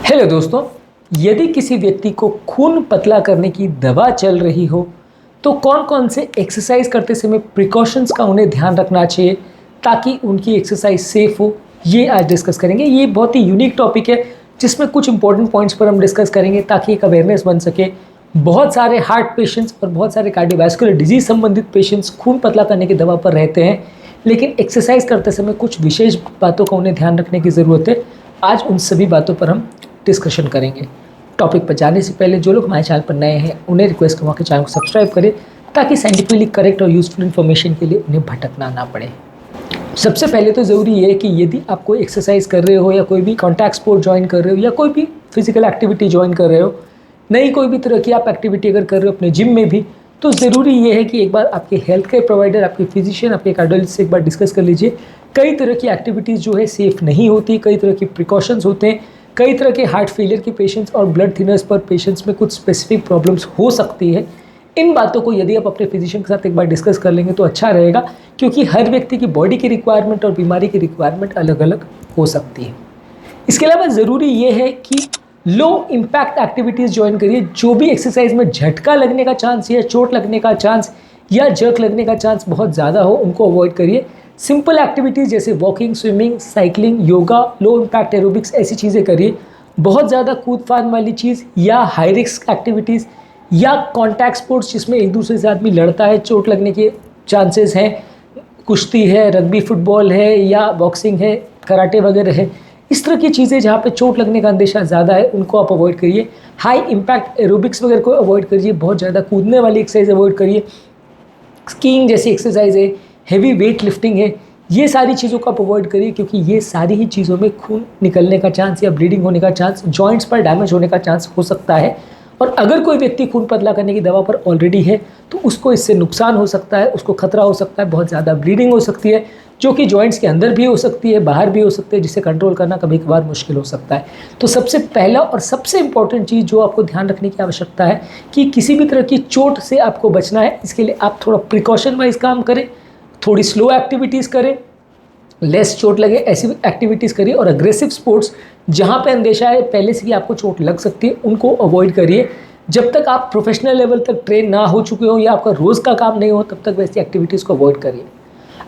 Hello दोस्तों, यदि किसी व्यक्ति को खून पतला करने की दवा चल रही हो तो कौन कौन से एक्सरसाइज करते समय प्रिकॉशंस का उन्हें ध्यान रखना चाहिए ताकि उनकी एक्सरसाइज सेफ हो, ये आज डिस्कस करेंगे। ये बहुत ही यूनिक टॉपिक है जिसमें कुछ इंपॉर्टेंट पॉइंट्स पर हम डिस्कस करेंगे ताकि एक अवेयरनेस बन सके। बहुत सारे हार्ट पेशेंट्स और बहुत सारे कार्डियोवैस्कुलर डिजीज संबंधित पेशेंट्स खून पतला करने की दवा पर रहते हैं, लेकिन एक्सरसाइज करते समय कुछ विशेष बातों का उन्हें ध्यान रखने की ज़रूरत है। आज उन सभी बातों पर हम डिस्कशन करेंगे। टॉपिक पर जाने से पहले जो लोग हमारे चैनल पर नए हैं उन्हें रिक्वेस्ट करूँगा कि चैनल को सब्सक्राइब करें ताकि साइंटिफिकली करेक्ट और यूजफुल इन्फॉर्मेशन के लिए उन्हें भटकना ना पड़े। सबसे पहले तो ज़रूरी है कि यदि आप कोई एक्सरसाइज कर रहे हो या कोई भी कॉन्टैक्ट स्पोर्ट ज्वाइन कर रहे हो या कोई भी फिजिकल एक्टिविटी ज्वाइन कर रहे हो, नई कोई भी तरह की आप एक्टिविटी अगर कर रहे हो अपने जिम में भी, तो ज़रूरी ये है कि एक बार आपके हेल्थ केयर प्रोवाइडर, आपके फिजिशियन, आपके कार्डियोलॉजिस्ट से एक बार डिस्कस कर लीजिए। कई तरह की एक्टिविटीज़ जो है सेफ़ नहीं होती, कई तरह की प्रिकॉशंस होते हैं, कई तरह के हार्ट फेलियर के पेशेंट्स और ब्लड थिनर्स पर पेशेंट्स में कुछ स्पेसिफिक प्रॉब्लम्स हो सकती है। इन बातों को यदि आप अपने फिजिशियन के साथ एक बार डिस्कस कर लेंगे तो अच्छा रहेगा, क्योंकि हर व्यक्ति की बॉडी की रिक्वायरमेंट और बीमारी की रिक्वायरमेंट अलग अलग हो सकती है। इसके अलावा ज़रूरी ये है कि लो इम्पैक्ट एक्टिविटीज़ ज्वाइन करिए। जो भी एक्सरसाइज में झटका लगने का चांस या चोट लगने का चांस या जर्क लगने का चांस बहुत ज़्यादा हो, उनको अवॉइड करिए। सिंपल एक्टिविटीज़ जैसे walking, swimming, cycling, yoga, low impact aerobics, ऐसी चीज़ें करिए। बहुत ज़्यादा कूद फान वाली चीज़ या हाई रिस्क एक्टिविटीज़ या कॉन्टैक्ट स्पोर्ट्स जिसमें एक दूसरे से आदमी लड़ता है, चोट लगने के चांसेस हैं, कुश्ती है, रग्बी फुटबॉल है या बॉक्सिंग है, कराटे वगैरह है, इस तरह की चीज़ें जहाँ पे चोट लगने का अंदेशा ज़्यादा है उनको आप अवॉइड करिए। हाई इम्पैक्ट एरोबिक्स वगैरह को अवॉइड करिए, बहुत ज़्यादा कूदने वाली एक्सरसाइज अवॉइड करिए। स्कीइंग जैसी एक्सरसाइज है, हेवी वेट लिफ्टिंग है, ये सारी चीज़ों को आप अवॉइड करिए, क्योंकि ये सारी ही चीज़ों में खून निकलने का चांस या ब्लीडिंग होने का चांस, जॉइंट्स पर डैमेज होने का चांस हो सकता है। और अगर कोई व्यक्ति खून पतला करने की दवा पर ऑलरेडी है तो उसको इससे नुकसान हो सकता है, उसको खतरा हो सकता है, बहुत ज़्यादा ब्लीडिंग हो सकती है, जो कि जॉइंट्स के अंदर भी हो सकती है, बाहर भी हो सकती है, जिसे कंट्रोल करना कभी कभार मुश्किल हो सकता है। तो सबसे पहला और सबसे इम्पॉर्टेंट चीज़ जो आपको ध्यान रखने की आवश्यकता है कि किसी भी तरह की चोट से आपको बचना है, इसके लिए आप थोड़ा प्रिकॉशन वाइज काम करें, थोड़ी स्लो एक्टिविटीज़ करें, लेस चोट लगे ऐसी एक्टिविटीज़ करिए, और अग्रेसिव स्पोर्ट्स जहाँ पे अंदेशा है पहले से ही आपको चोट लग सकती है उनको अवॉइड करिए। जब तक आप प्रोफेशनल लेवल तक ट्रेन ना हो चुके हो या आपका रोज़ का काम नहीं हो तब तक वैसी एक्टिविटीज़ को अवॉइड करिए।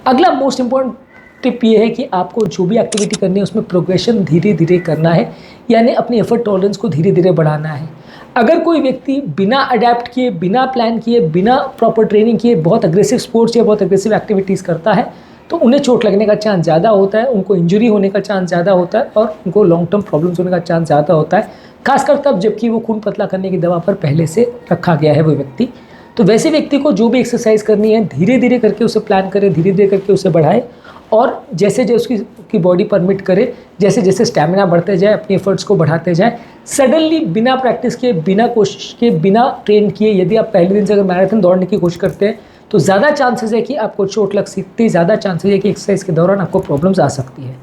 अगला मोस्ट इम्पॉर्टेंट टिप ये है कि आपको जो भी एक्टिविटी करनी है उसमें प्रोग्रेशन धीरे धीरे करना है, यानी अपनी एफर्ट टॉलरेंस को धीरे धीरे बढ़ाना है। अगर कोई व्यक्ति बिना अडेप्ट किए, बिना प्लान किए, बिना प्रॉपर ट्रेनिंग किए बहुत अग्रेसिव स्पोर्ट्स या बहुत अग्रेसिव एक्टिविटीज़ करता है तो उन्हें चोट लगने का चांस ज़्यादा होता है, उनको इंजरी होने का चांस ज़्यादा होता है और उनको लॉन्ग टर्म प्रॉब्लम्स होने का चांस ज़्यादा होता है, खासकर तब जबकि वो खून पतला करने की दवा पर पहले से रखा गया है वो व्यक्ति। तो वैसे व्यक्ति को जो भी एक्सरसाइज करनी है धीरे धीरे करके उसे प्लान करें, धीरे धीरे करके उसे बढ़ाए, और जैसे जैसे उसकी बॉडी परमिट करे, जैसे जैसे स्टैमिना बढ़ते जाए, अपनी एफर्ट्स को बढ़ाते जाए। सडनली बिना प्रैक्टिस किए, बिना कोशिश किए, बिना ट्रेन किए यदि आप पहले दिन से अगर मैराथन दौड़ने की कोशिश करते हैं तो ज़्यादा चांसेस है कि आपको चोट लग सकती है, ज़्यादा चांसेस है कि एक्सरसाइज के दौरान आपको प्रॉब्लम्स आ सकती है।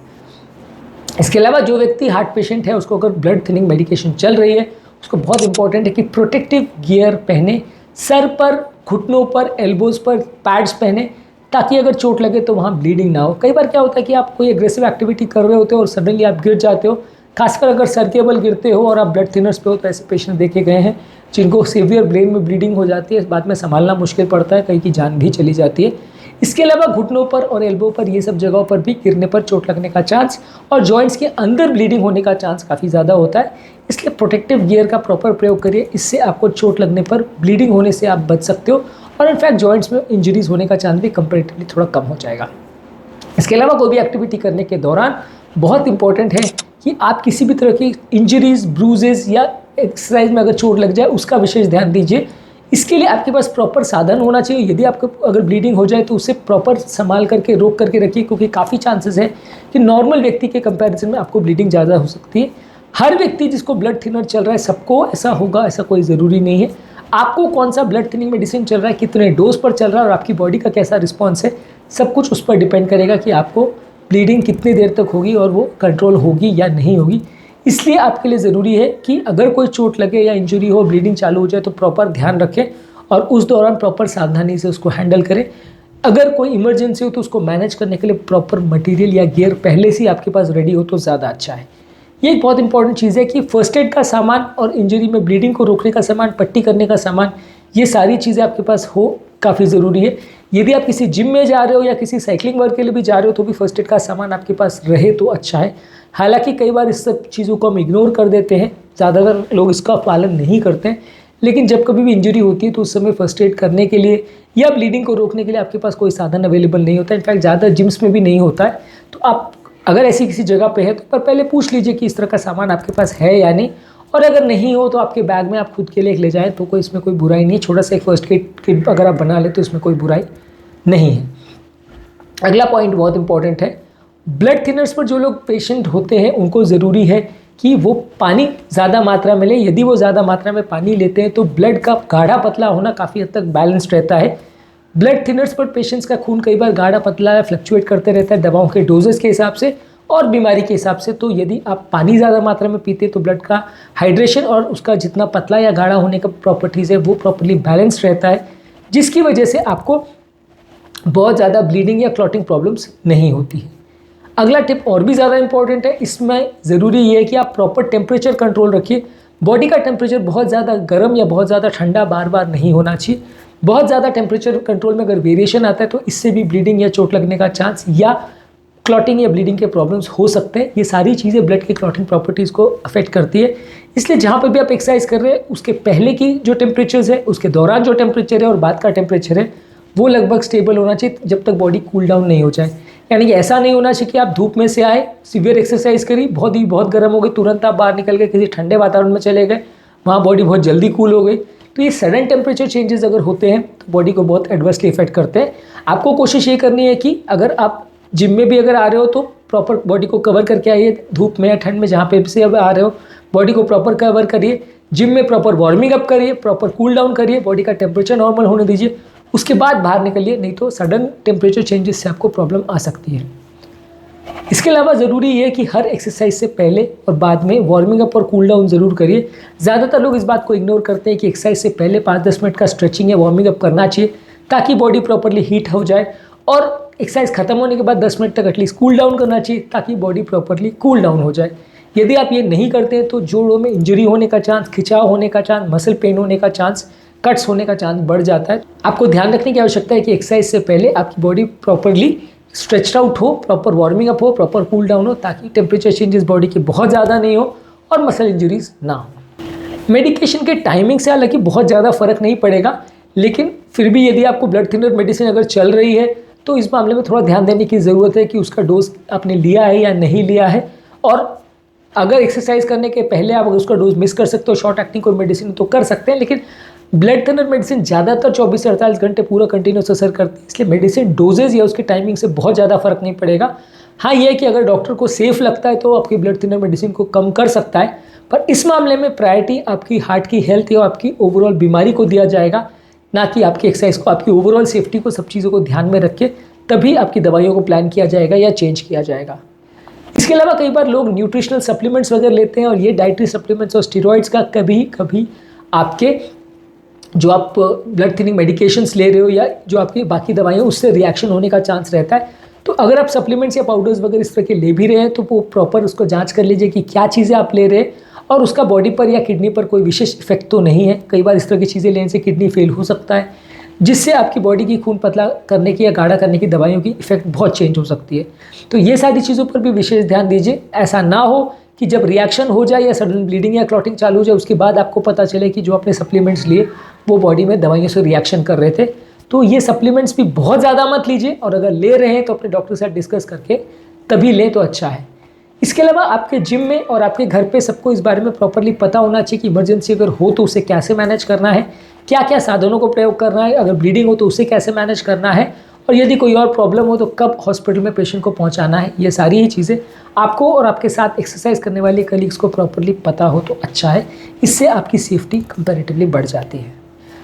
इसके अलावा जो व्यक्ति हार्ट पेशेंट है उसको अगर ब्लड थिनिंग मेडिकेशन चल रही है उसको बहुत इंपॉर्टेंट है कि प्रोटेक्टिव गियर पहने, सर पर, घुटनों पर, एल्बोज पर पैड्स पहने, ताकि अगर चोट लगे तो वहाँ ब्लीडिंग ना हो। कई बार क्या होता है कि आप कोई एग्रेसिव एक्टिविटी कर रहे होते हो और सडनली आप गिर जाते हो, खासकर अगर सर के बल गिरते हो और आप ब्लड थिनर्स पे हो, तो ऐसे पेशेंट देखे गए हैं जिनको सीवियर ब्रेन में ब्लीडिंग हो जाती है, इस बात में संभालना मुश्किल पड़ता है, कहीं की जान भी चली जाती है। इसके अलावा घुटनों पर और एल्बो पर, ये सब जगहों पर भी गिरने पर चोट लगने का चांस और जॉइंट्स के अंदर ब्लीडिंग होने का चांस काफ़ी ज़्यादा होता है। इसलिए प्रोटेक्टिव गियर का प्रॉपर प्रयोग करिए, इससे आपको चोट लगने पर, ब्लीडिंग होने से आप बच सकते हो और इनफैक्ट जॉइंट्स में इंजरीज होने का चांस भी कंपैरेटिवली थोड़ा कम हो जाएगा। इसके अलावा कोई भी एक्टिविटी करने के दौरान बहुत इंपॉर्टेंट है कि आप किसी भी तरह की इंजरीज, ब्रूजेस या एक्सरसाइज में अगर चोट लग जाए उसका विशेष ध्यान दीजिए। इसके लिए आपके पास प्रॉपर साधन होना चाहिए। यदि आपको अगर ब्लीडिंग हो जाए तो उसे प्रॉपर संभाल करके, रोक करके रखिए, क्योंकि काफ़ी चांसेस है कि नॉर्मल व्यक्ति के कंपैरिजन में आपको ब्लीडिंग ज़्यादा हो सकती है। हर व्यक्ति जिसको ब्लड थिनर चल रहा है सबको ऐसा होगा, ऐसा कोई ज़रूरी नहीं है। आपको कौन सा ब्लड थिनिंग मेडिसिन चल रहा है, कितने डोज पर चल रहा है और आपकी बॉडी का कैसा रिस्पॉन्स है, सब कुछ उस पर डिपेंड करेगा कि आपको ब्लीडिंग कितनी देर तक होगी और वो कंट्रोल होगी या नहीं होगी। इसलिए आपके लिए ज़रूरी है कि अगर कोई चोट लगे या इंजरी हो, ब्लीडिंग चालू हो जाए तो प्रॉपर ध्यान रखें और उस दौरान प्रॉपर सावधानी से उसको हैंडल करें। अगर कोई इमरजेंसी हो तो उसको मैनेज करने के लिए प्रॉपर मटेरियल या गियर पहले से ही आपके पास रेडी हो तो ज़्यादा अच्छा है। ये एक बहुत इंपॉर्टेंट चीज़ है कि फर्स्ट एड का सामान और इंजरी में ब्लीडिंग को रोकने का सामान, पट्टी करने का सामान, ये सारी चीज़ें आपके पास हो काफ़ी ज़रूरी है। यदि आप किसी जिम में जा रहे हो या किसी साइकिलिंग वर्क के लिए भी जा रहे हो तो भी फर्स्ट एड का सामान आपके पास रहे तो अच्छा है। हालांकि कई बार इस सब चीज़ों को हम इग्नोर कर देते हैं, ज़्यादातर लोग इसका पालन नहीं करते हैं, लेकिन जब कभी भी इंजरी होती है तो उस समय फर्स्ट एड करने के लिए या ब्लीडिंग को रोकने के लिए आपके पास कोई साधन अवेलेबल नहीं होता है। इनफैक्ट ज़्यादा जिम्स में भी नहीं होता है। तो आप अगर ऐसी किसी जगह पे है तो पर पहले पूछ लीजिए कि इस तरह का सामान आपके पास है या नहीं, और अगर नहीं हो तो आपके बैग में आप खुद के लिए एक ले जाएं तो कोई इसमें कोई बुराई नहीं है। छोटा सा एक फर्स्ट एड किट अगर आप बना ले तो इसमें कोई बुराई नहीं है। अगला पॉइंट बहुत इंपॉर्टेंट है, ब्लड थिनर्स पर जो लोग पेशेंट होते हैं उनको ज़रूरी है कि वो पानी ज़्यादा मात्रा में लें। यदि वो ज़्यादा मात्रा में पानी लेते हैं तो ब्लड का गाढ़ा पतला होना काफ़ी हद तक बैलेंस्ड रहता है। ब्लड थिनर्स पर पेशेंट्स का खून कई बार गाढ़ा पतला या फ्लक्चुएट करते रहता है दवाओं के डोजेस के हिसाब से और बीमारी के हिसाब से। तो यदि आप पानी ज़्यादा मात्रा में पीते हैं तो ब्लड का हाइड्रेशन और उसका जितना पतला या गाढ़ा होने का प्रॉपर्टीज़ है वो प्रॉपर्ली बैलेंस्ड रहता है, जिसकी वजह से आपको बहुत ज़्यादा ब्लीडिंग या क्लॉटिंग प्रॉब्लम्स नहीं होती है। अगला टिप और भी ज़्यादा इंपॉर्टेंट है, इसमें ज़रूरी ये है कि आप प्रॉपर टेम्परेचर कंट्रोल रखिए। बॉडी का टेम्परेचर बहुत ज़्यादा गर्म या बहुत ज़्यादा ठंडा बार बार नहीं होना चाहिए। बहुत ज़्यादा टेम्परेचर कंट्रोल में अगर वेरिएशन आता है तो इससे भी ब्लीडिंग या चोट लगने का चांस या क्लॉटिंग या ब्लीडिंग के प्रॉब्लम्स हो सकते हैं। ये सारी चीज़ें ब्लड की क्लॉटिंग प्रॉपर्टीज़ को अफेक्ट करती है। इसलिए जहाँ पर भी आप एक्सरसाइज कर रहे हैं उसके पहले की जो टेम्परेचर्स है, उसके दौरान जो टेम्परेचर है और बाद का टेम्परेचर है वो लगभग स्टेबल होना चाहिए जब तक बॉडी कूल डाउन नहीं हो जाए। यानी कि ऐसा नहीं होना चाहिए कि आप धूप में से आए, सीवियर एक्सरसाइज करी, बहुत गर्म हो गई, तुरंत आप बाहर निकल गए किसी ठंडे वातावरण में चले गए, वहाँ बॉडी बहुत जल्दी कूल हो गई। तो ये सडन टेम्परेचर चेंजेस अगर होते हैं तो बॉडी को बहुत एडवर्सली इफेक्ट करते हैं। आपको कोशिश ये करनी है कि अगर आप जिम में भी अगर आ रहे हो तो प्रॉपर बॉडी को कवर करके आइए। धूप में या ठंड में जहाँ पे से अब आ रहे हो बॉडी को प्रॉपर कवर करिए। जिम में प्रॉपर वार्मिंग अप करिए, प्रॉपर कूल डाउन करिए, बॉडी का टेम्परेचर नॉर्मल होने दीजिए, उसके बाद बाहर निकलिए, नहीं तो सडन टेम्परेचर चेंजेस से आपको प्रॉब्लम आ सकती है। इसके अलावा ज़रूरी है कि हर एक्सरसाइज से पहले और बाद में वार्मिंग अप और कूल डाउन ज़रूर करिए। ज़्यादातर लोग इस बात को इग्नोर करते हैं कि एक्सरसाइज से पहले 5-10 मिनट का स्ट्रेचिंग या वार्मिंग अप करना चाहिए ताकि बॉडी प्रॉपरली हीट हो जाए, और एक्सरसाइज खत्म होने के बाद 10 मिनट तक एटलीस्ट कूल डाउन करना चाहिए ताकि बॉडी प्रॉपरली कूल डाउन हो जाए। यदि आप ये नहीं करते हैं तो जोड़ों में इंजरी होने का चांस, खिंचाव होने का चांस, मसल पेन होने का चांस, कट्स होने का चांस बढ़ जाता है। आपको ध्यान रखने की आवश्यकता है कि एक्सरसाइज से पहले आपकी बॉडी प्रॉपरली स्ट्रेच्ड आउट हो, प्रॉपर वार्मिंग अप हो, प्रॉपर कूल डाउन हो, ताकि टेम्परेचर चेंजेस बॉडी के बहुत ज़्यादा नहीं हो और मसल इंजरीज ना हो। मेडिकेशन के टाइमिंग से हालांकि बहुत ज़्यादा फर्क नहीं पड़ेगा, लेकिन फिर भी यदि आपको ब्लड थिनर मेडिसिन अगर चल रही है तो इस मामले में थोड़ा ध्यान देने की ज़रूरत है कि उसका डोज आपने लिया है या नहीं लिया है। और अगर एक्सरसाइज करने के पहले आप अगर उसका डोज मिस कर सकते हो, शॉर्ट एक्टिंग कोई मेडिसिन तो कर सकते हैं, लेकिन ब्लड थिनर मेडिसिन ज़्यादातर 24 से 48 घंटे पूरा कंटिन्यूस असर करती है, इसलिए मेडिसिन डोजेज या उसके टाइमिंग से बहुत ज़्यादा फर्क नहीं पड़ेगा। हाँ, ये है कि अगर डॉक्टर को सेफ लगता है तो आपकी ब्लड थिनर मेडिसिन को कम कर सकता है, पर इस मामले में प्रायोरिटी आपकी हार्ट की हेल्थ या आपकी ओवरऑल बीमारी को दिया जाएगा, ना कि आपकी एक्सरसाइज को। आपकी ओवरऑल सेफ्टी को, सब चीज़ों को ध्यान में रख के तभी आपकी दवाइयों को प्लान किया जाएगा या चेंज किया जाएगा। इसके अलावा कई बार लोग न्यूट्रिशनल सप्लीमेंट्स वगैरह लेते हैं, और ये डाइटरी सप्लीमेंट्स और स्टेरॉइड्स का कभी कभी आपके जो आप ब्लड थिनिंग मेडिकेशंस ले रहे हो या जो आपकी बाकी दवाइयाँ उससे रिएक्शन होने का चांस रहता है। तो अगर आप सप्लीमेंट्स या पाउडर्स वगैरह इस तरह के ले भी रहे हैं तो वो प्रॉपर उसको जांच कर लीजिए कि क्या चीज़ें आप ले रहे हैं और उसका बॉडी पर या किडनी पर कोई विशेष इफेक्ट तो नहीं है। कई बार इस तरह की चीज़ें लेने से किडनी फेल हो सकता है, जिससे आपकी बॉडी की खून पतला करने की या गाढ़ा करने की दवाइयों की इफेक्ट बहुत चेंज हो सकती है। तो ये सारी चीज़ों पर भी विशेष ध्यान दीजिए। ऐसा ना हो कि जब रिएक्शन हो जाए या सडन ब्लीडिंग या क्लॉटिंग चालू हो जाए उसके बाद आपको पता चले कि जो आपने सप्लीमेंट्स लिए वो बॉडी में दवाइयों से रिएक्शन कर रहे थे। तो ये सप्लीमेंट्स भी बहुत ज़्यादा मत लीजिए, और अगर ले रहे हैं तो अपने डॉक्टर के साथ डिस्कस करके तभी लें तो अच्छा है। इसके अलावा आपके जिम में और आपके घर पे सबको इस बारे में प्रॉपरली पता होना चाहिए कि इमरजेंसी अगर हो तो उसे कैसे मैनेज करना है, क्या क्या साधनों को प्रयोग करना है, अगर ब्लीडिंग हो तो उसे कैसे मैनेज करना है, और यदि कोई और प्रॉब्लम हो तो कब हॉस्पिटल में पेशेंट को पहुंचाना है। ये सारी ही चीज़ें आपको और आपके साथ एक्सरसाइज करने वाले कलीग्स को प्रॉपरली पता हो तो अच्छा है। इससे आपकी सेफ्टी कंपैरेटिवली बढ़ जाती है।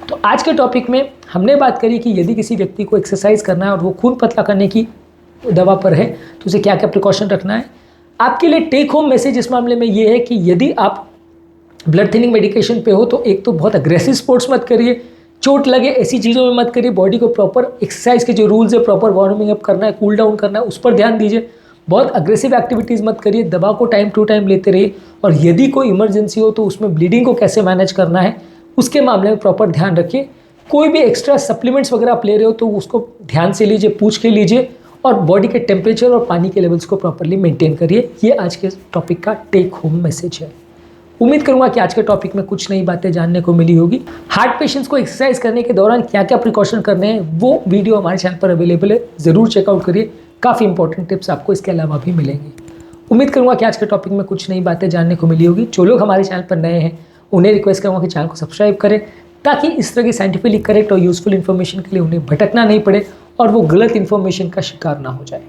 तो आज के टॉपिक में हमने बात करी कि यदि किसी व्यक्ति को एक्सरसाइज करना है और वो खून पतला करने की दवा पर है तो उसे क्या क्या प्रिकॉशन रखना है। आपके लिए टेक होम मैसेज इस मामले में ये है कि यदि आप ब्लड थिनिंग मेडिकेशन पे हो तो एक तो बहुत अग्रेसिव स्पोर्ट्स मत करिए, चोट लगे ऐसी चीज़ों में मत करिए। बॉडी को प्रॉपर एक्सरसाइज के जो रूल्स है, प्रॉपर वार्मिंग अप करना है, कूल डाउन करना है, उस पर ध्यान दीजिए। बहुत अग्रेसिव एक्टिविटीज़ मत करिए, दवा को टाइम टू टाइम लेते रहिए, और यदि कोई इमरजेंसी हो तो उसमें ब्लीडिंग को कैसे मैनेज करना है उसके मामले में प्रॉपर ध्यान रखिए। कोई भी एक्स्ट्रा सप्लीमेंट्स वगैरह आप ले रहे हो तो उसको ध्यान से लीजिए, पूछ के लीजिए, और बॉडी के टेम्परेचर और पानी के लेवल्स को प्रॉपरली मेंटेन करिए। ये आज के टॉपिक का टेक होम मैसेज है। उम्मीद करूंगा कि आज के टॉपिक में कुछ नई बातें जानने को मिली होगी। हार्ट पेशेंट्स को एक्सरसाइज करने के दौरान क्या क्या प्रिकॉशन करने हैं वो वीडियो हमारे चैनल पर अवेलेबल है, ज़रूर चेकआउट करिए। काफ़ी इंपॉर्टेंट टिप्स आपको इसके अलावा भी मिलेंगे। उम्मीद करूंगा कि आज के टॉपिक में कुछ नई बातें जानने को मिली होगी। जो लोग हमारे चैनल पर नए हैं उन्हें रिक्वेस्ट करूँगा कि चैनल को सब्सक्राइब करें, ताकि इस तरह की साइंटिफिकली करेक्ट और यूजफुल इन्फॉर्मेशन के लिए उन्हें भटकना नहीं पड़े और वो गलत इन्फॉर्मेशन का शिकार ना हो जाए।